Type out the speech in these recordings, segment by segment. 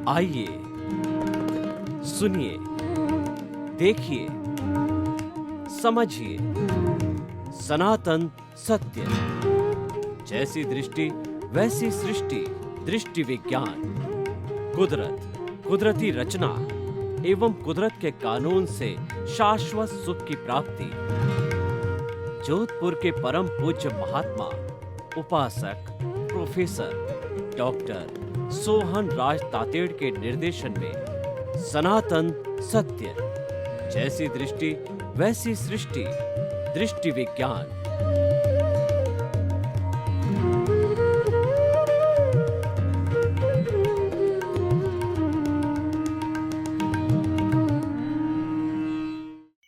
आइए, सुनिए, देखिए, समझिए सनातन सत्य। जैसी दृष्टि वैसी सृष्टि, दृष्टि विज्ञान। कुदरत, कुदरती रचना एवं कुदरत के कानून से शाश्वत सुख की प्राप्ति। जोधपुर के परम पूज्य महात्मा उपासक प्रोफेसर डॉक्टर सोहन राज तातेड़ के निर्देशन में सनातन सत्य। जैसी दृष्टि वैसी सृष्टि, दृष्टि विज्ञान।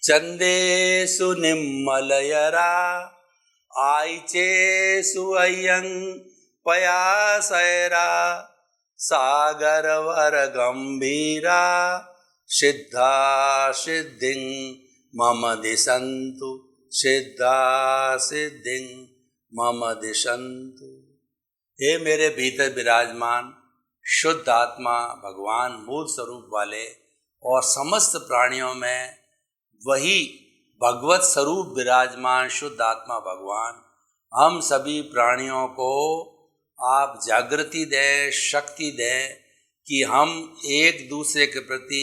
चंदेषु निम्मलयरा आयचेषु अय्यं पयासैरा सागरवर गंभीरा सिद्धा सिद्धिं मम दिशन्तु, सिद्धा सिद्धिं मम दिशन्तु। हे मेरे भीतर विराजमान शुद्ध आत्मा भगवान मूल स्वरूप वाले और समस्त प्राणियों में वही भगवत स्वरूप विराजमान शुद्ध आत्मा भगवान, हम सभी प्राणियों को आप जागृति दें, शक्ति दें कि हम एक दूसरे के प्रति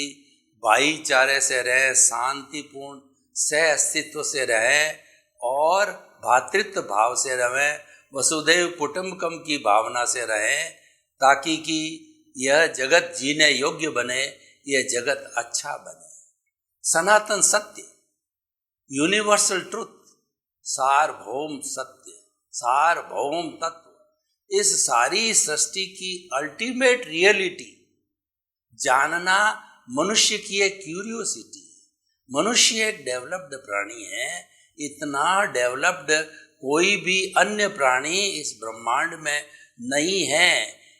भाईचारे से रहें, शांतिपूर्ण सह अस्तित्व से रहें और भातृत्व भाव से रहें, वसुधैव कुटुम्बकम की भावना से रहें, ताकि कि यह जगत जीने योग्य बने, यह जगत अच्छा बने। सनातन सत्य, यूनिवर्सल ट्रुथ, सार्वभौम सत्य, सार्वभौम तत्व, इस सारी सृष्टि की अल्टीमेट रियलिटी जानना मनुष्य की एक क्यूरियोसिटी है। मनुष्य एक डेवलप्ड प्राणी है, इतना डेवलप्ड कोई भी अन्य प्राणी इस ब्रह्मांड में नहीं है।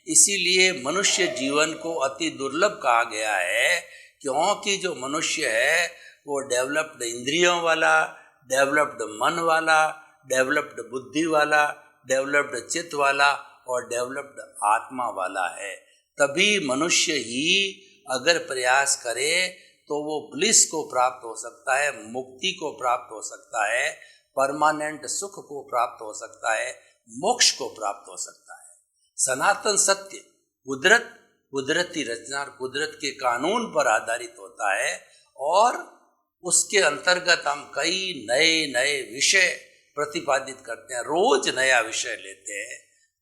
इसीलिए मनुष्य जीवन को अति दुर्लभ कहा गया है, क्योंकि जो मनुष्य है वो डेवलप्ड इंद्रियों वाला, डेवलप्ड मन वाला, डेवलप्ड बुद्धि वाला, डेवलप्ड चित्त वाला और डेवलप्ड आत्मा वाला है। तभी मनुष्य ही अगर प्रयास करे तो वो ब्लिस को प्राप्त हो सकता है, मुक्ति को प्राप्त हो सकता है, परमानेंट सुख को प्राप्त हो सकता है, मोक्ष को प्राप्त हो सकता है। सनातन सत्य कुदरत, कुदरती रचना, कुदरत के कानून पर आधारित होता है और उसके अंतर्गत हम कई नए नए विषय प्रतिपादित करते हैं, रोज नया विषय लेते हैं।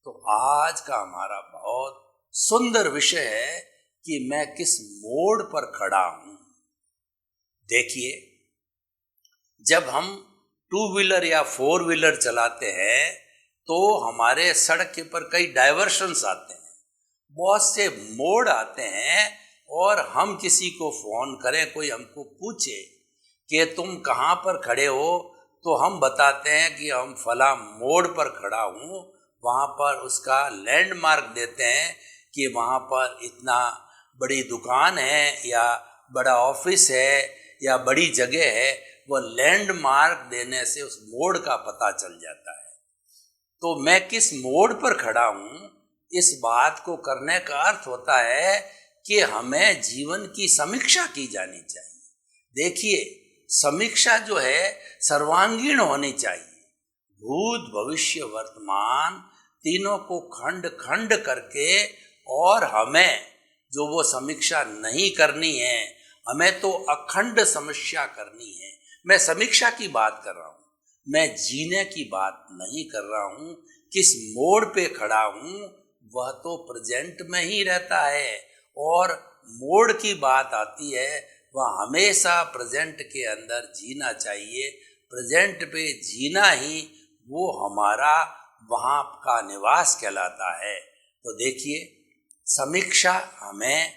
तो आज का हमारा बहुत सुंदर विषय है कि मैं किस मोड़ पर खड़ा हूं। देखिए, जब हम टू व्हीलर या फोर व्हीलर चलाते हैं तो हमारे सड़क के पर कई डाइवर्शंस आते हैं, बहुत से मोड़ आते हैं और हम किसी को फोन करें, कोई हमको पूछे कि तुम कहाँ पर खड़े हो, तो हम बताते हैं कि हम फला मोड़ पर खड़ा हूँ। वहाँ पर उसका लैंडमार्क देते हैं कि वहाँ पर इतना बड़ी दुकान है या बड़ा ऑफिस है या बड़ी जगह है। वो लैंडमार्क देने से उस मोड़ का पता चल जाता है। तो मैं किस मोड़ पर खड़ा हूँ, इस बात को करने का अर्थ होता है कि हमें जीवन की समीक्षा की जानी चाहिए। देखिए, समीक्षा जो है सर्वांगीण होनी चाहिए। भूत भविष्य वर्तमान तीनों को खंड खंड करके, और हमें जो वो समीक्षा नहीं करनी है, हमें तो अखंड समीक्षा करनी है। मैं समीक्षा की बात कर रहा हूँ, मैं जीने की बात नहीं कर रहा हूँ। किस मोड़ पे खड़ा हूँ वह तो प्रेजेंट में ही रहता है, और मोड़ की बात आती है वह हमेशा प्रेजेंट के अंदर जीना चाहिए। प्रेजेंट पे जीना ही वो हमारा वहाँ का निवास कहलाता है। तो देखिए, समीक्षा हमें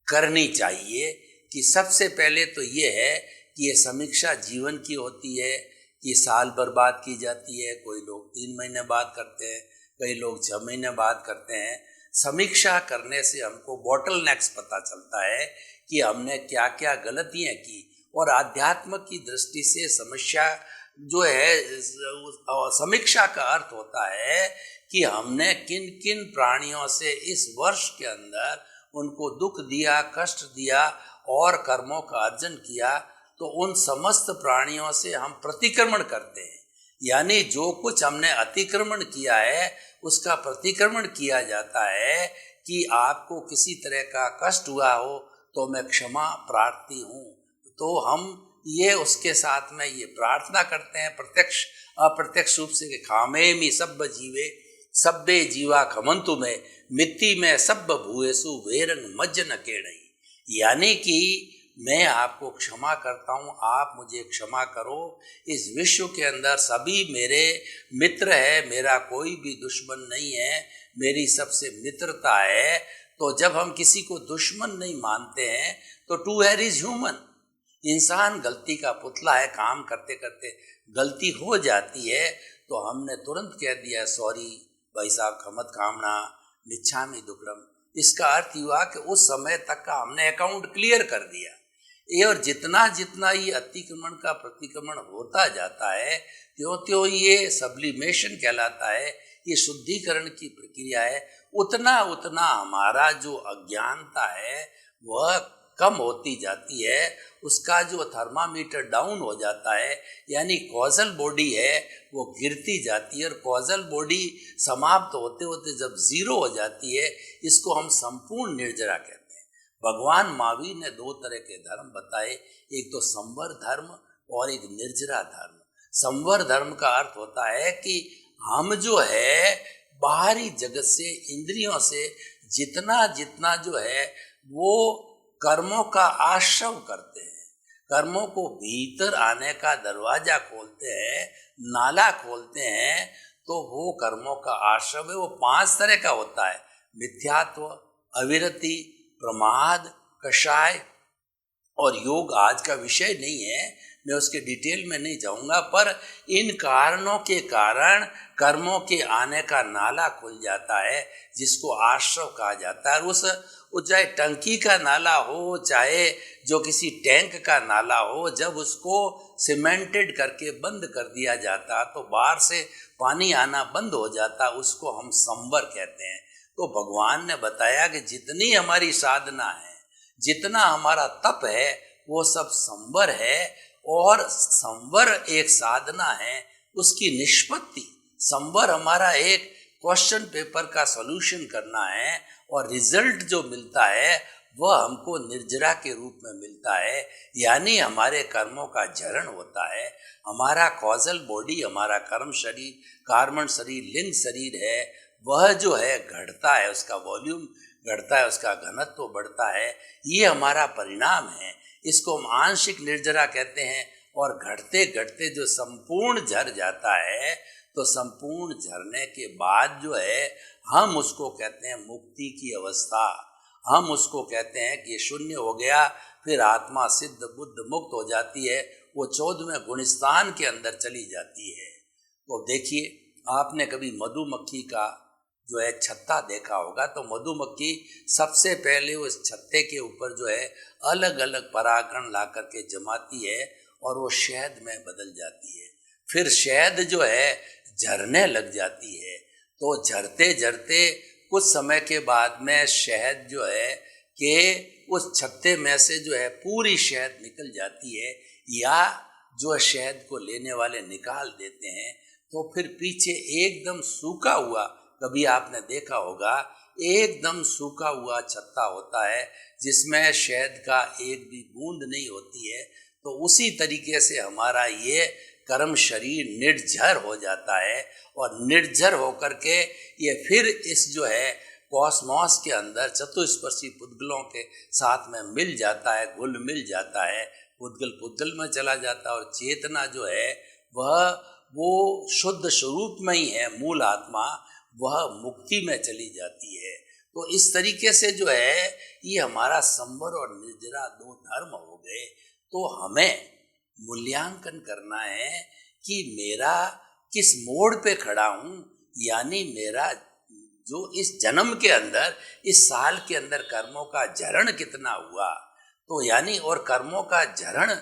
करनी चाहिए कि सबसे पहले तो ये है कि ये समीक्षा जीवन की होती है कि साल भर बाद की जाती है, कोई लोग 3 महीने बाद करते हैं, कई लोग 6 महीने बाद करते हैं। समीक्षा करने से हमको बॉटलनेक्स पता चलता है कि हमने क्या क्या गलतियाँ की, और आध्यात्म की दृष्टि से समस्या जो है, समीक्षा का अर्थ होता है कि हमने किन किन प्राणियों से इस वर्ष के अंदर उनको दुख दिया, कष्ट दिया और कर्मों का अर्जन किया, तो उन समस्त प्राणियों से हम प्रतिक्रमण करते हैं। यानी जो कुछ हमने अतिक्रमण किया है उसका प्रतिक्रमण किया जाता है कि आपको किसी तरह का कष्ट हुआ हो तो मैं क्षमा प्रार्थी हूँ। तो हम ये उसके साथ में ये प्रार्थना करते हैं प्रत्यक्ष अप्रत्यक्ष रूप से कि खामेमि सब्ब जीवे सब्बे जीवा खमंतु में मिट्टी में सब्ब भूएसु वेरंग मज्ज न केड़ई। यानी कि मैं आपको क्षमा करता हूँ, आप मुझे क्षमा करो। इस विश्व के अंदर सभी मेरे मित्र है, मेरा कोई भी दुश्मन नहीं है, मेरी सबसे मित्रता है। तो जब हम किसी को दुश्मन नहीं मानते हैं तो टू हैर इज ह्यूमन। इंसान गलती का पुतला है, काम करते करते गलती हो जाती है तो हमने तुरंत कह दिया सॉरी भाई साहब, खमत कामना मिच्छामि दुक्कड़म। इसका अर्थ हुआ कि उस समय तक का हमने अकाउंट क्लियर कर दिया। ये और जितना जितना ये अतिक्रमण का प्रतिक्रमण होता जाता है त्यों त्यों ये सब्लिमेशन कहलाता है, ये शुद्धिकरण की प्रक्रिया है। उतना उतना हमारा जो अज्ञानता है वह कम होती जाती है, उसका जो थर्मामीटर डाउन हो जाता है, यानी कॉजल बॉडी है वो गिरती जाती है। और कॉजल बॉडी समाप्त होते होते जब जीरो हो जाती है, इसको हम संपूर्ण निर्जरा कहते हैं। भगवान महावीर ने दो तरह के धर्म बताए, एक तो संवर धर्म और एक निर्जरा धर्म। संवर धर्म का अर्थ होता है कि हम जो है बाहरी जगत से, इंद्रियों से जितना जितना जो है वो कर्मों का आश्रव करते हैं, कर्मों को भीतर आने का दरवाजा खोलते हैं, नाला खोलते हैं, तो वो कर्मों का आश्रव है। वो 5 तरह का होता है, मिथ्यात्व, अविरति, प्रमाद, कषाय और योग। आज का विषय नहीं है, मैं उसके डिटेल में नहीं जाऊंगा, पर इन कारणों के कारण कर्मों के आने का नाला खुल जाता है जिसको आश्रव कहा जाता है। वो चाहे टंकी का नाला हो, चाहे जो किसी टैंक का नाला हो, जब उसको सीमेंटेड करके बंद कर दिया जाता तो बाहर से पानी आना बंद हो जाता, उसको हम संवर कहते हैं। तो भगवान ने बताया कि जितनी हमारी साधना है, जितना हमारा तप है, वो सब संवर है। और संवर एक साधना है, उसकी निष्पत्ति। संवर हमारा एक क्वेश्चन पेपर का सॉल्यूशन करना है और रिजल्ट जो मिलता है वह हमको निर्जरा के रूप में मिलता है। यानी हमारे कर्मों का झरण होता है। हमारा कॉजल बॉडी, हमारा कर्म शरीर, कार्बन शरीर, लिंग शरीर है, वह जो है घटता है, उसका वॉल्यूम घटता है, उसका घनत्व बढ़ता है। ये हमारा परिणाम है। इसको हम आंशिक निर्जरा कहते हैं। और घटते घटते जो संपूर्ण झर जाता है, तो संपूर्ण झरने के बाद जो है हम उसको कहते हैं मुक्ति की अवस्था। हम उसको कहते हैं कि ये शून्य हो गया, फिर आत्मा सिद्ध बुद्ध मुक्त हो जाती है, वो 14वें गुणस्थान के अंदर चली जाती है। तो देखिए, आपने कभी मधुमक्खी का जो है छत्ता देखा होगा, तो मधुमक्खी सबसे पहले उस छत्ते के ऊपर जो है अलग अलग परागण ला करके जमाती है और वो शहद में बदल जाती है। फिर शहद जो है झरने लग जाती है। तो झरते झरते कुछ समय के बाद में शहद जो है कि उस छत्ते में से जो है पूरी शहद निकल जाती है, या जो शहद को लेने वाले निकाल देते हैं। तो फिर पीछे एकदम सूखा हुआ, कभी आपने देखा होगा, एकदम सूखा हुआ छत्ता होता है जिसमें शहद का एक भी बूंद नहीं होती है। तो उसी तरीके से हमारा ये कर्म शरीर निर्झर हो जाता है और निर्झर होकर के ये फिर इस जो है कॉस्मॉस के अंदर चतुस्पर्शी पुद्गलों के साथ में मिल जाता है, घुल मिल जाता है, पुद्गल पुद्गल में चला जाता है। और चेतना जो है वह वो शुद्ध स्वरूप में ही है, मूल आत्मा, वह मुक्ति में चली जाती है। तो इस तरीके से जो है ये हमारा संवर और निर्जरा 2 धर्म हो गए। तो हमें मूल्यांकन करना है कि मेरा किस मोड़ पे खड़ा हूँ, यानी मेरा जो इस जन्म के अंदर, इस साल के अंदर कर्मों का झरण कितना हुआ। तो यानी और कर्मों का झरण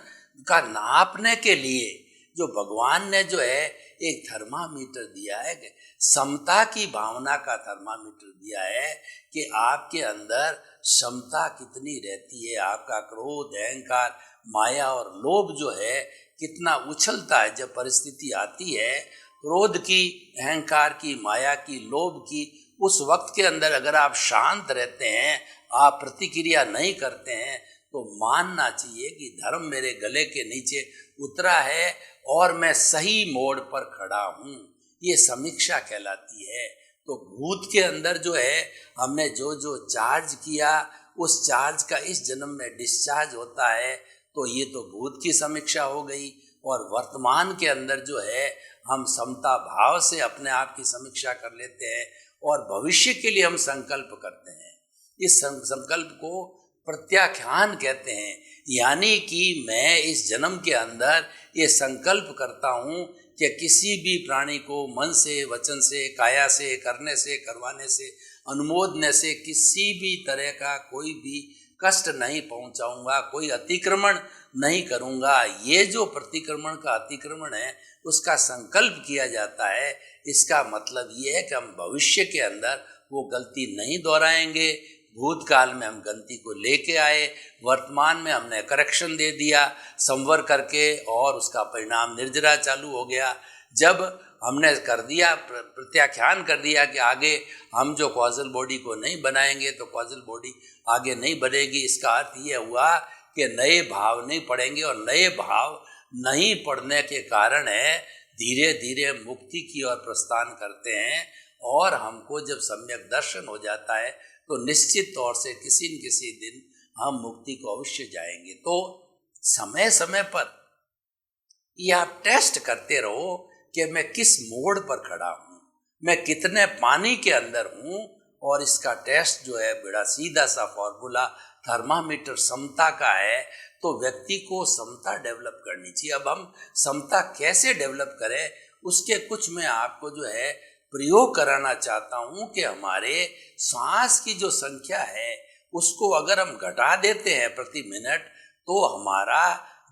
का नापने के लिए जो भगवान ने जो है एक थर्मामीटर दिया है, समता की भावना का थर्मामीटर दिया है कि आपके अंदर क्षमता कितनी रहती है, आपका क्रोध, अहंकार, माया और लोभ जो है कितना उछलता है जब परिस्थिति आती है। क्रोध की, अहंकार की, माया की, लोभ की, उस वक्त के अंदर अगर आप शांत रहते हैं, आप प्रतिक्रिया नहीं करते हैं, तो मानना चाहिए कि धर्म मेरे गले के नीचे उतरा है और मैं सही मोड़ पर खड़ा हूँ। ये समीक्षा कहलाती है। तो भूत के अंदर जो है हमने जो जो चार्ज किया, उस चार्ज का इस जन्म में डिस्चार्ज होता है, तो ये तो भूत की समीक्षा हो गई। और वर्तमान के अंदर जो है हम समता भाव से अपने आप की समीक्षा कर लेते हैं और भविष्य के लिए हम संकल्प करते हैं। इस संकल्प को प्रत्याख्यान कहते हैं, यानी कि मैं इस जन्म के अंदर ये संकल्प करता हूँ कि किसी भी प्राणी को मन से, वचन से, काया से, करने से, करवाने से, अनुमोदने से किसी भी तरह का कोई भी कष्ट नहीं पहुंचाऊंगा, कोई अतिक्रमण नहीं करूंगा। ये जो प्रतिक्रमण का अतिक्रमण है उसका संकल्प किया जाता है। इसका मतलब ये है कि हम भविष्य के अंदर वो गलती नहीं दोहराएंगे। भूतकाल में हम गलती को लेके आए, वर्तमान में हमने करेक्शन दे दिया संवर करके, और उसका परिणाम निर्जरा चालू हो गया। जब हमने कर दिया, प्रत्याख्यान कर दिया कि आगे हम जो कॉजल बॉडी को नहीं बनाएंगे तो कॉजल बॉडी आगे नहीं बनेगी, इसका अर्थ ये हुआ कि नए भाव नहीं पड़ेंगे, और नए भाव नहीं पड़ने के कारण है धीरे धीरे मुक्ति की ओर प्रस्थान करते हैं। और हमको जब सम्यक दर्शन हो जाता है तो निश्चित तौर से किसी न किसी दिन हम मुक्ति को अवश्य जाएंगे। तो समय समय पर यह आप टेस्ट करते रहो कि मैं किस मोड़ पर खड़ा हूँ, मैं कितने पानी के अंदर हूँ, और इसका टेस्ट जो है बड़ा सीधा सा फॉर्मूला थर्मामीटर समता का है। तो व्यक्ति को समता डेवलप करनी चाहिए। अब हम समता कैसे डेवलप करें, उसके कुछ मैं आपको जो है प्रयोग कराना चाहता हूँ कि हमारे सांस की जो संख्या है उसको अगर हम घटा देते हैं प्रति मिनट, तो हमारा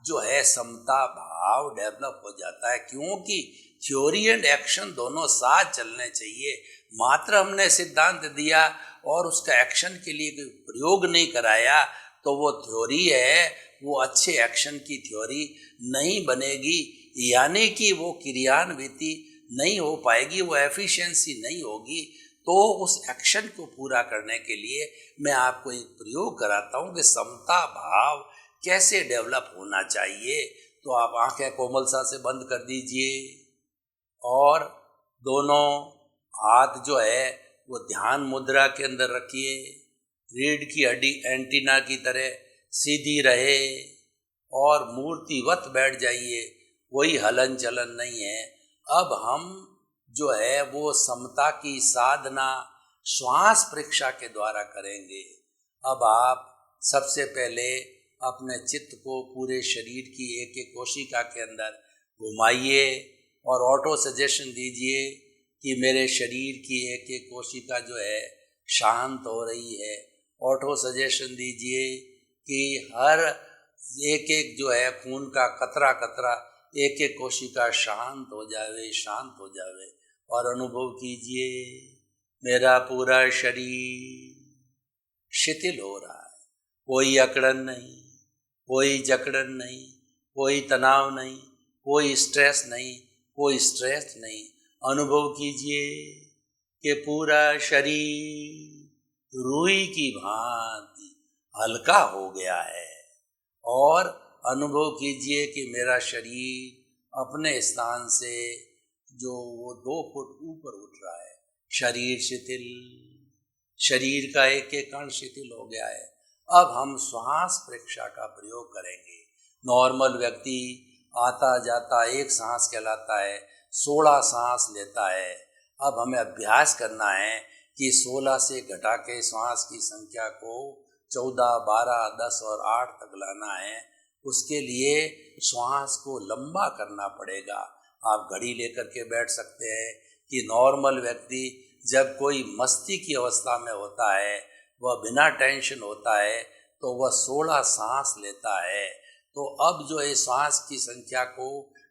जो है समता भाव डेवलप हो जाता है। क्योंकि थ्योरी एंड एक्शन दोनों साथ चलने चाहिए। मात्र हमने सिद्धांत दिया और उसका एक्शन के लिए कोई प्रयोग नहीं कराया, तो वो थ्योरी है, वो अच्छे एक्शन की थ्योरी नहीं बनेगी, यानी कि वो क्रियान्विति नहीं हो पाएगी, वो एफिशिएंसी नहीं होगी। तो उस एक्शन को पूरा करने के लिए मैं आपको एक प्रयोग कराता हूँ कि समता भाव कैसे डेवलप होना चाहिए। तो आप आंखें कोमलता से बंद कर दीजिए और दोनों हाथ जो है वो ध्यान मुद्रा के अंदर रखिए। रीढ़ की हड्डी एंटीना की तरह सीधी रहे और मूर्तिवत बैठ जाइए, कोई हलन चलन नहीं है। अब हम जो है वो समता की साधना श्वास परीक्षा के द्वारा करेंगे। अब आप सबसे पहले अपने चित्त को पूरे शरीर की एक एक कोशिका के अंदर घुमाइए और ऑटो सजेशन दीजिए कि मेरे शरीर की एक एक कोशिका जो है शांत हो रही है। ऑटो सजेशन दीजिए कि हर एक एक जो है खून का कतरा कतरा एक एक कोशिका शांत हो जावे, शांत हो जावे। और अनुभव कीजिए मेरा पूरा शरीर शिथिल हो रहा है, कोई अकड़न नहीं, कोई जकड़न नहीं, कोई तनाव नहीं, कोई स्ट्रेस नहीं, कोई स्ट्रेस नहीं। अनुभव कीजिए कि पूरा शरीर रुई की भांति हल्का हो गया है। और अनुभव कीजिए कि मेरा शरीर अपने स्थान से जो वो 2 फुट ऊपर उठ रहा है। शरीर शिथिल, शरीर का एक एक कण शिथिल हो गया है। अब हम श्वास परीक्षा का प्रयोग करेंगे। नॉर्मल व्यक्ति आता जाता एक सांस कहलाता है, 16 सांस लेता है। अब हमें अभ्यास करना है कि 16 से घटा के श्वास की संख्या को 14, 12, 10 और 8 तक लाना है। उसके लिए श्वास को लंबा करना पड़ेगा। आप घड़ी लेकर के बैठ सकते हैं कि नॉर्मल व्यक्ति जब कोई मस्ती की अवस्था में होता है, वह बिना टेंशन होता है, तो वह 16 सांस लेता है। तो अब जो है सांस की संख्या को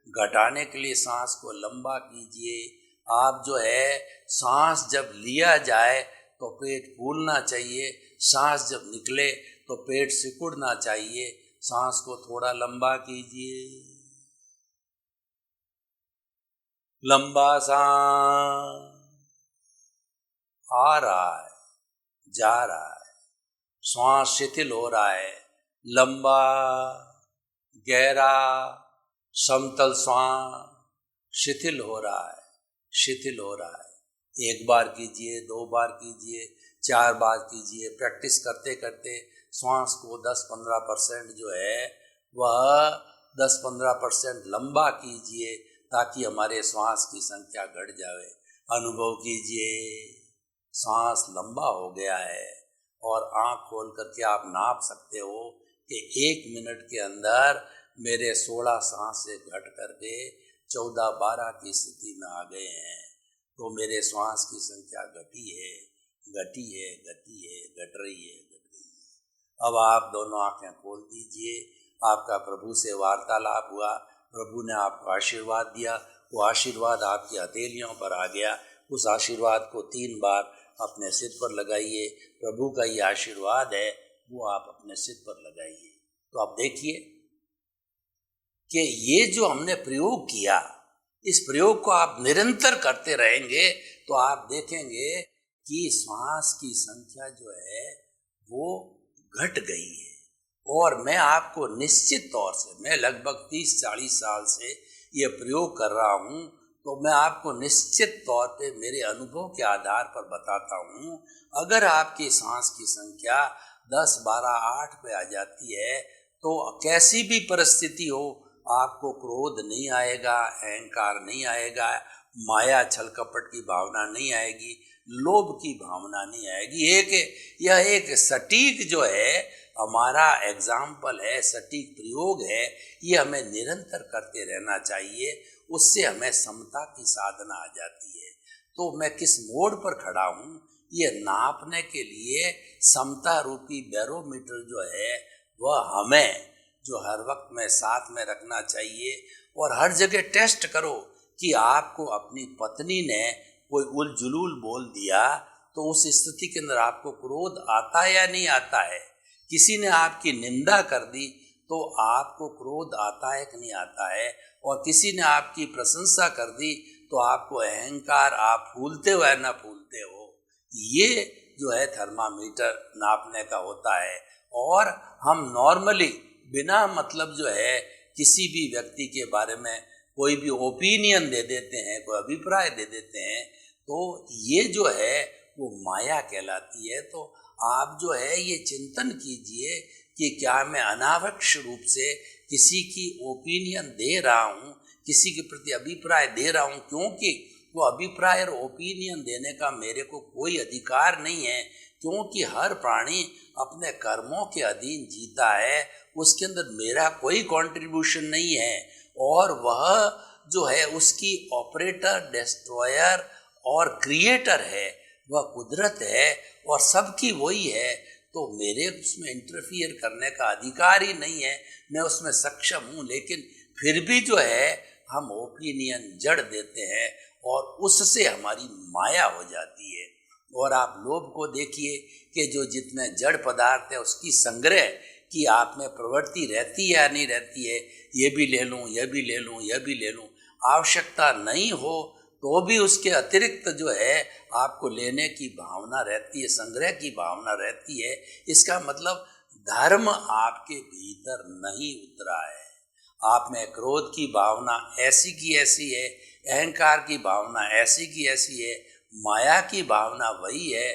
घटाने के लिए सांस को लंबा कीजिए। आप जो है सांस जब लिया जाए तो पेट फूलना चाहिए, सांस जब निकले तो पेट सिकुड़ना चाहिए। सांस को थोड़ा लंबा कीजिए। लंबा सांस आ रहा है, जा रहा है, श्वास शिथिल हो रहा है। लंबा गहरा समतल श्वास शिथिल हो रहा है, शिथिल हो रहा है। एक बार कीजिए, 2 बार कीजिए, 4 बार कीजिए। प्रैक्टिस करते करते श्वास को 10-15% जो है वह 10-15% लंबा कीजिए ताकि हमारे श्वास की संख्या घट जाए। अनुभव कीजिए सांस लंबा हो गया है और आँख खोल करके आप नाप सकते हो कि 1 मिनट के अंदर मेरे 16 सांस से घट करके 14-12 की स्थिति में आ गए हैं। तो मेरे श्वास की संख्या घटी है, घटी है, घटी है, घट रही है, घट रही है। अब आप दोनों आंखें खोल दीजिए। आपका प्रभु से वार्तालाप हुआ, प्रभु ने आपको आशीर्वाद दिया, वो आशीर्वाद आपकी हथेलियों पर आ गया। उस आशीर्वाद को 3 बार अपने सिर पर लगाइए। प्रभु का ये आशीर्वाद है, वो आप अपने सिर पर लगाइए। तो आप देखिए कि ये जो हमने प्रयोग किया, इस प्रयोग को आप निरंतर करते रहेंगे तो आप देखेंगे कि श्वास की संख्या जो है वो घट गई है। और मैं आपको निश्चित तौर से, मैं लगभग 30-40 साल से ये प्रयोग कर रहा हूँ, तो मैं आपको निश्चित तौर पे मेरे अनुभव के आधार पर बताता हूँ, अगर आपकी सांस की संख्या 10, 12, 8 पे आ जाती है तो कैसी भी परिस्थिति हो आपको क्रोध नहीं आएगा, अहंकार नहीं आएगा, माया छल कपट की भावना नहीं आएगी, लोभ की भावना नहीं आएगी। यह एक सटीक जो है हमारा एग्जाम्पल है, सटीक प्रयोग है। ये हमें निरंतर करते रहना चाहिए, उससे हमें समता की साधना आ जाती है। तो मैं किस मोड़ पर खड़ा हूँ ये नापने के लिए समता रूपी बैरोमीटर जो है वह हमें जो हर वक्त में साथ में रखना चाहिए। और हर जगह टेस्ट करो कि आपको अपनी पत्नी ने कोई उलझुलूल बोल दिया तो उस स्थिति के अंदर आपको क्रोध आता है या नहीं आता है। किसी ने आपकी निंदा कर दी तो आपको क्रोध आता है कि नहीं आता है। और किसी ने आपकी प्रशंसा कर दी तो आपको अहंकार, आप फूलते हो या ना फूलते हो। ये जो है थर्मामीटर नापने का होता है। और हम नॉर्मली बिना मतलब जो है किसी भी व्यक्ति के बारे में कोई भी ओपिनियन दे देते हैं, कोई अभिप्राय दे देते हैं, तो ये जो है वो माया कहलाती है। तो आप जो है ये चिंतन कीजिए कि क्या मैं अनावश्यक रूप से किसी की ओपिनियन दे रहा हूँ, किसी के प्रति अभिप्राय दे रहा हूँ, क्योंकि वो अभिप्राय और ओपिनियन देने का मेरे को कोई अधिकार नहीं है। क्योंकि हर प्राणी अपने कर्मों के अधीन जीता है, उसके अंदर मेरा कोई कंट्रीब्यूशन नहीं है। और वह जो है उसकी ऑपरेटर, डिस्ट्रॉयर और क्रिएटर है, वह कुदरत है और सबकी वही है। तो मेरे उसमें इंटरफियर करने का अधिकार ही नहीं है, मैं उसमें सक्षम हूँ। लेकिन फिर भी जो है हम ओपिनियन जड़ देते हैं और उससे हमारी माया हो जाती है। और आप लोभ को देखिए कि जो जितने जड़ पदार्थ है उसकी संग्रह की आप में प्रवृत्ति रहती है या नहीं रहती है। ये भी ले लूँ, यह भी ले लूँ, यह भी ले लूँ। आवश्यकता नहीं हो तो भी उसके अतिरिक्त जो है आपको लेने की भावना रहती है, संग्रह की भावना रहती है। इसका मतलब धर्म आपके भीतर नहीं उतरा है। आप में क्रोध की भावना ऐसी की ऐसी है, अहंकार की भावना ऐसी की ऐसी है, माया की भावना वही है,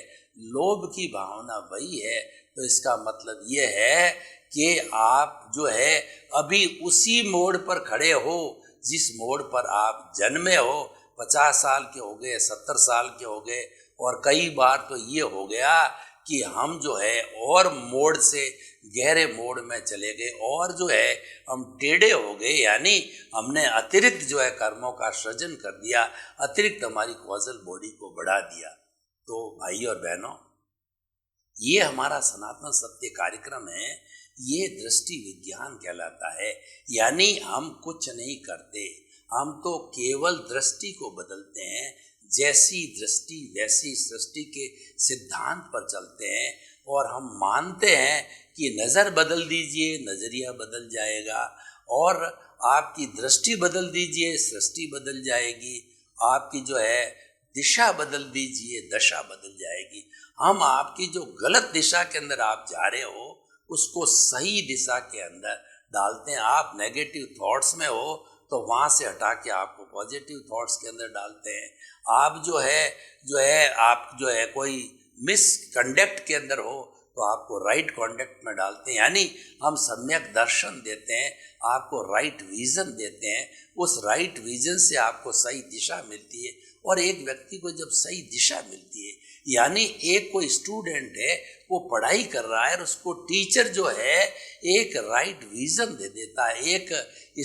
लोभ की भावना वही है। तो इसका मतलब ये है कि आप जो है अभी उसी मोड़ पर खड़े हो जिस मोड़ पर आप जन्मे हो। 50 साल के हो गए, 70 साल के हो गए, और कई बार तो ये हो गया कि हम जो है और मोड़ से गहरे मोड़ में चले गए और जो है हम टेढ़े हो गए, यानी हमने अतिरिक्त जो है कर्मों का सृजन कर दिया, अतिरिक्त हमारी कॉजल बॉडी को बढ़ा दिया। तो भाई और बहनों, ये हमारा सनातन सत्य कार्यक्रम है ये दृष्टि विज्ञान कहलाता है। यानी हम कुछ नहीं करते, हम तो केवल दृष्टि को बदलते हैं। जैसी दृष्टि वैसी सृष्टि के सिद्धांत पर चलते हैं और हम मानते हैं कि नज़र बदल दीजिए, नज़रिया बदल जाएगा, और आपकी दृष्टि बदल दीजिए, सृष्टि बदल जाएगी, आपकी जो है दिशा बदल दीजिए, दशा बदल जाएगी। हम आपकी जो गलत दिशा के अंदर आप जा रहे हो उसको सही दिशा के अंदर डालते हैं। आप नेगेटिव थॉट्स में हो तो वहाँ से हटा के आपको पॉजिटिव थॉट्स के अंदर डालते हैं। आप आप जो है कोई मिसकंडक्ट के अंदर हो तो आपको राइट कॉन्डक्ट में डालते हैं। यानी हम सम्यक दर्शन देते हैं, आपको राइट विजन देते हैं। उस राइट विजन से आपको सही दिशा मिलती है, और एक व्यक्ति को जब सही दिशा मिलती है, यानी एक कोई स्टूडेंट है वो पढ़ाई कर रहा है और उसको टीचर जो है एक राइट विजन दे देता है, एक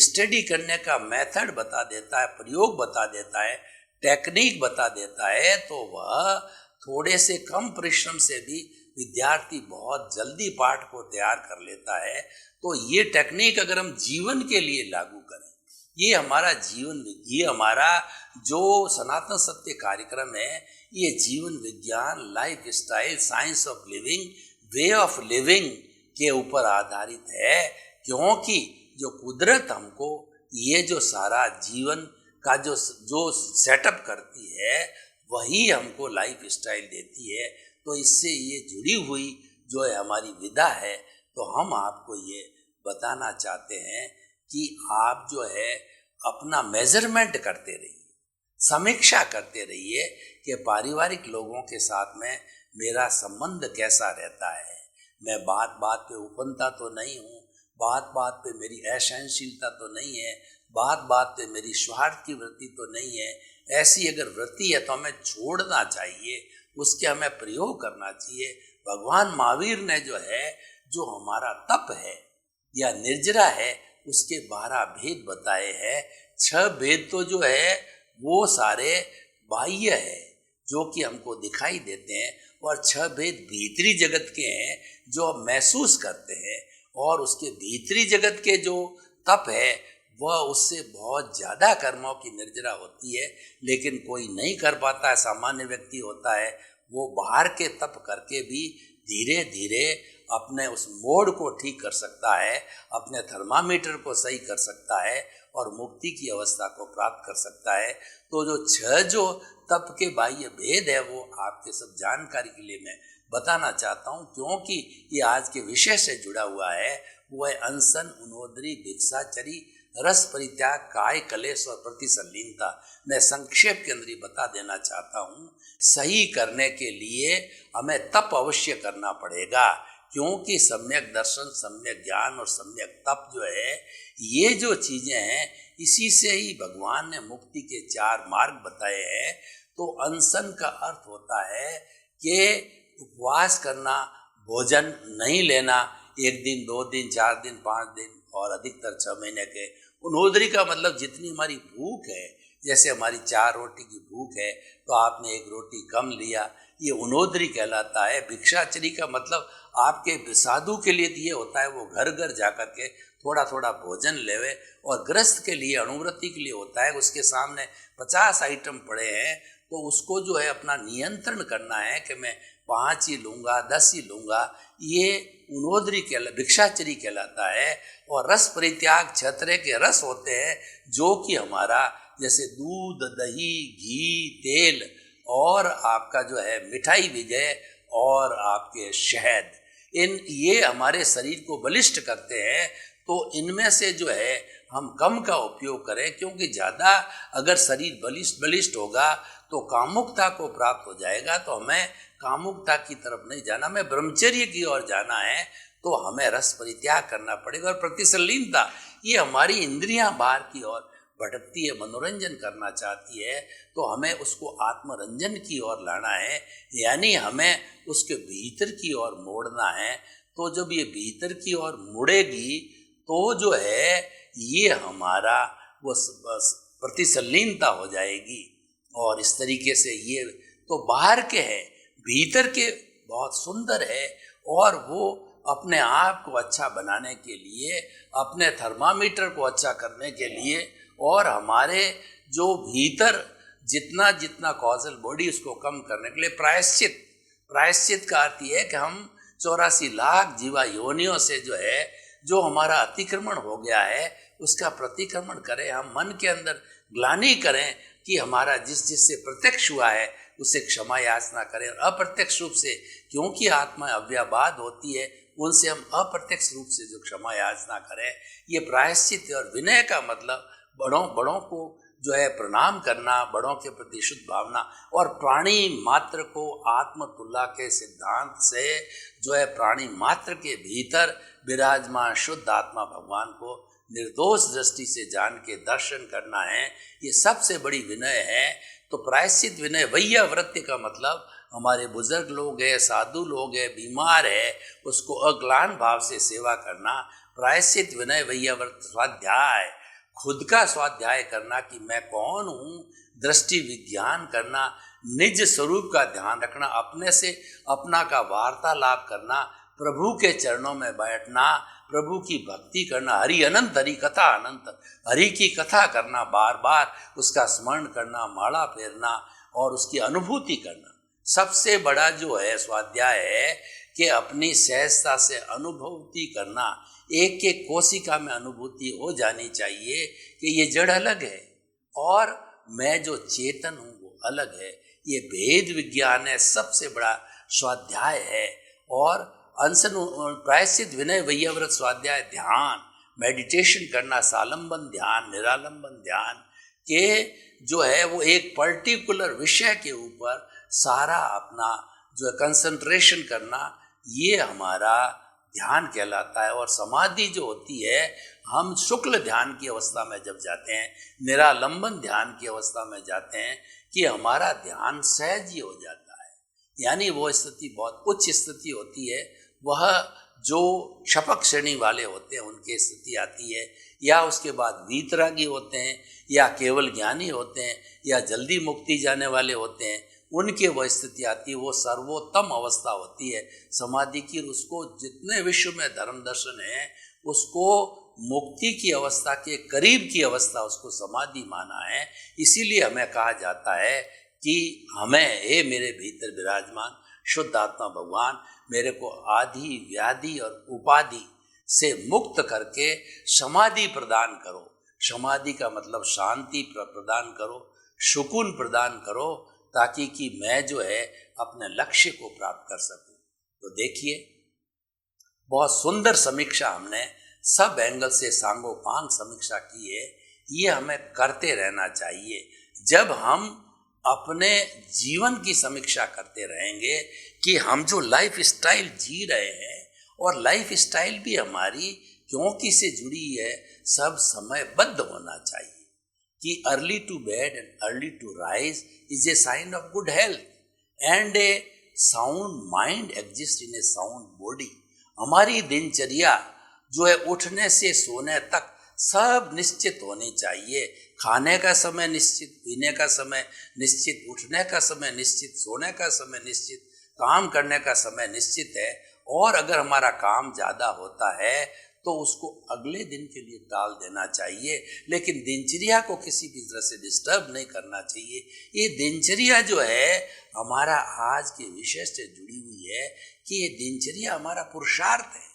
स्टडी करने का मेथड बता देता है, प्रयोग बता देता है, टेक्निक बता देता है, तो वह थोड़े से कम परिश्रम से भी विद्यार्थी बहुत जल्दी पाठ को तैयार कर लेता है। तो ये टेक्निक अगर हम जीवन के लिए लागू करें, ये हमारा जीवन, ये हमारा जो सनातन सत्य कार्यक्रम है, ये जीवन विज्ञान, life style, science of living, way of living के ऊपर आधारित है। क्योंकि जो कुदरत हमको ये जो सारा जीवन का जो सेटअप करती है वही हमको लाइफ स्टाइल देती है। तो इससे ये जुड़ी हुई जो है हमारी विधा है, तो हम आपको ये बताना चाहते हैं कि आप जो है अपना मेजरमेंट करते रहिए, समीक्षा करते रहिए कि पारिवारिक लोगों के साथ में मेरा संबंध कैसा रहता है। मैं बात बात पे उपनता तो नहीं हूँ, बात बात पे मेरी असहनशीलता तो नहीं है, बात बात पे मेरी स्वार्थ की वृत्ति तो नहीं है। ऐसी अगर वृत्ति है तो हमें छोड़ना चाहिए, उसके हमें प्रयोग करना चाहिए। भगवान महावीर ने जो हमारा तप है या निर्जरा है उसके 12 भेद बताए हैं। 6 भेद तो जो है वो सारे बाह्य है जो कि हमको दिखाई देते हैं, और 6 भेद भीतरी जगत के हैं जो हम महसूस करते हैं। और उसके भीतरी जगत के जो तप है वह उससे बहुत ज़्यादा कर्मों की निर्जरा होती है, लेकिन कोई नहीं कर पाता है। सामान्य व्यक्ति होता है वो बाहर के तप करके भी धीरे धीरे अपने उस मोड को ठीक कर सकता है, अपने थर्मामीटर को सही कर सकता है और मुक्ति की अवस्था को प्राप्त कर सकता है। तो जो 6 जो तप के बाह्य भेद है वो आपके सब जानकारी के लिए मैं बताना चाहता हूँ, क्योंकि ये आज के विषय से जुड़ा हुआ है। वो है अनशन, उन्नोदरी, भिक्षाचरी, रस परित्याग, काय कलेश और प्रतिसल्लीनता। मैं संक्षेप के अंदर ही बता देना चाहता हूँ। सही करने के लिए हमें तप अवश्य करना पड़ेगा, क्योंकि सम्यक दर्शन, सम्यक ज्ञान और सम्यक तप जो है, ये जो चीज़ें हैं इसी से ही भगवान ने मुक्ति के 4 मार्ग बताए हैं। तो अनशन का अर्थ होता है कि उपवास करना, भोजन नहीं लेना, 1 दिन, 2 दिन, 4 दिन, 5 दिन और अधिकतर 6 महीने के। उन्नोदरी का मतलब जितनी हमारी भूख है, जैसे हमारी 4 रोटी की भूख है तो आपने 1 रोटी कम लिया, ये उन्नोदरी कहलाता है। भिक्षाचरी का मतलब आपके साधु के लिए ये होता है वो घर घर जा कर के थोड़ा थोड़ा भोजन लेवे, और गृहस्थ के लिए, अणुव्रती के लिए होता है उसके सामने 50 आइटम पड़े हैं तो उसको जो है अपना नियंत्रण करना है कि मैं 5 ही लूँगा, 10 ही लूँगा। ये उन्नोदरी भिक्षाचरी कहलाता है। और रस परित्याग, 6 तरह के रस होते हैं जो कि हमारा जैसे दूध, दही, घी, तेल और आपका जो है मिठाई विजय और आपके शहद, ये हमारे शरीर को बलिष्ठ करते हैं। तो इनमें से जो है हम कम का उपयोग करें, क्योंकि ज़्यादा अगर शरीर बलिष्ठ होगा तो कामुकता को प्राप्त हो जाएगा। तो हमें कामुकता की तरफ नहीं जाना, हमें ब्रह्मचर्य की ओर जाना है। तो हमें रस परित्याग करना पड़ेगा। और प्रतिसल्लीनता, ये हमारी इंद्रियां बाहर की ओर भटकती है, मनोरंजन करना चाहती है, तो हमें उसको आत्मरंजन की ओर लाना है, यानी हमें उसके भीतर की ओर मोड़ना है। तो जब ये भीतर की ओर मुड़ेगी तो जो है ये हमारा वो प्रतिसल्लीनता हो जाएगी। और इस तरीके से ये तो बाहर के है, भीतर के बहुत सुंदर है और वो अपने आप को अच्छा बनाने के लिए, अपने थर्मामीटर को अच्छा करने के लिए, और हमारे जो भीतर जितना जितना कॉजल बॉडी उसको कम करने के लिए प्रायश्चित का अर्थ ये है कि हम 84 लाख जीवा योनियों से जो है, जो हमारा अतिक्रमण हो गया है, उसका प्रतिक्रमण करें। हम मन के अंदर ग्लानि करें कि हमारा जिससे प्रत्यक्ष हुआ है उसे क्षमा याचना करें, और अप्रत्यक्ष रूप से, क्योंकि आत्मा अव्याबाद होती है, उनसे हम अप्रत्यक्ष रूप से जो क्षमा याचना करें। ये प्रायश्चित है। और विनय का मतलब बड़ों को जो है प्रणाम करना, बड़ों के प्रति शुद्ध भावना, और प्राणी मात्र को आत्म तुल्य के सिद्धांत से जो है प्राणी मात्र के भीतर विराजमान शुद्ध आत्मा भगवान को निर्दोष दृष्टि से जान के दर्शन करना है। ये सबसे बड़ी विनय है। तो प्रायश्चित विनय वैयावृत्ति का मतलब हमारे बुजुर्ग लोग हैं, साधु लोग हैं, बीमार है, उसको अग्लान भाव से सेवा करना। प्रायश्चित विनय वैयावृत्ति स्वाध्याय, खुद का स्वाध्याय करना कि मैं कौन हूँ, दृष्टि विज्ञान करना, निज स्वरूप का ध्यान रखना, अपने से अपना का वार्तालाप करना, प्रभु के चरणों में बैठना, प्रभु की भक्ति करना, हरि अनंत, हरि कथा अनंत, हरि की कथा करना, बार बार उसका स्मरण करना, माला फेरना और उसकी अनुभूति करना। सबसे बड़ा जो है स्वाध्याय है कि अपनी सहजता से अनुभूति करना। एक एक कोशिका में अनुभूति हो जानी चाहिए कि ये जड़ अलग है और मैं जो चेतन हूँ वो अलग है। ये भेद विज्ञान है, सबसे बड़ा स्वाध्याय है। और प्रायश्चित विनय वैयाव्रत स्वाध्याय, ध्यान, मेडिटेशन करना, सालंबन ध्यान, निरालंबन ध्यान के जो है वो एक पर्टिकुलर विषय के ऊपर सारा अपना जो है कंसंट्रेशन करना, ये हमारा ध्यान कहलाता है। और समाधि जो होती है, हम शुक्ल ध्यान की अवस्था में जब जाते हैं, निरालंबन ध्यान की अवस्था में जाते हैं, कि हमारा ध्यान सहज ही हो जाता है। यानी वो स्थिति बहुत उच्च स्थिति होती है। वह जो क्षपक श्रेणी वाले होते हैं उनकी स्थिति आती है, या उसके बाद वीतरागी होते हैं, या केवल ज्ञानी होते हैं, या जल्दी मुक्ति जाने वाले होते हैं, उनके वह स्थिति आती है। वो सर्वोत्तम अवस्था होती है समाधि की। उसको जितने विश्व में धर्म दर्शन है, उसको मुक्ति की अवस्था के करीब की अवस्था उसको समाधि माना है। इसीलिए हमें कहा जाता है कि हमें, हे मेरे भीतर विराजमान शुद्ध आत्मा भगवान, मेरे को आदि व्याधि और उपाधि से मुक्त करके समाधि प्रदान करो। समाधि का मतलब शांति प्रदान करो, सुकून प्रदान करो, ताकि कि मैं जो है अपने लक्ष्य को प्राप्त कर सकूं। तो देखिए, बहुत सुंदर समीक्षा हमने सब एंगल से सांगोपांग समीक्षा की है। ये हमें करते रहना चाहिए। जब हम अपने जीवन की समीक्षा करते रहेंगे कि हम जो लाइफ स्टाइल जी रहे हैं, और लाइफ स्टाइल भी हमारी क्योंकि से जुड़ी है, सब समयबद्ध होना चाहिए कि early to bed and early to rise is a sign of good health and a sound mind exist in a sound body. हमारी दिनचर्या जो है उठने से सोने तक सब निश्चित होनी चाहिए। खाने का समय निश्चित, पीने का समय निश्चित, उठने का समय निश्चित, सोने का समय निश्चित, काम करने का समय निश्चित है। और अगर हमारा काम ज़्यादा होता है तो उसको अगले दिन के लिए टाल देना चाहिए, लेकिन दिनचर्या को किसी भी तरह से डिस्टर्ब नहीं करना चाहिए। ये दिनचर्या जो है हमारा आज के विषय से जुड़ी हुई है कि ये दिनचर्या हमारा पुरुषार्थ है।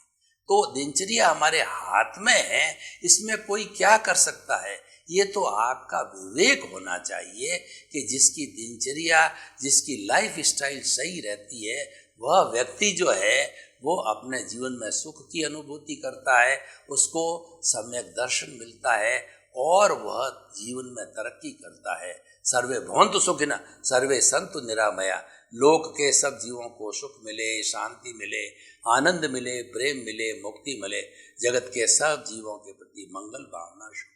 तो दिनचर्या हमारे हाथ में है, इसमें कोई क्या कर सकता है? ये तो आपका विवेक होना चाहिए कि जिसकी दिनचर्या, जिसकी लाइफ स्टाइल सही रहती है, वह व्यक्ति जो है वो अपने जीवन में सुख की अनुभूति करता है, उसको सम्यक दर्शन मिलता है और वह जीवन में तरक्की करता है। सर्वे भवन्तु सुखिनः, सर्वे सन्तु निरामया। लोक के सब जीवों को सुख मिले, शांति मिले, आनंद मिले, प्रेम मिले, मुक्ति मिले। जगत के सब जीवों के प्रति मंगल भावना शुभ।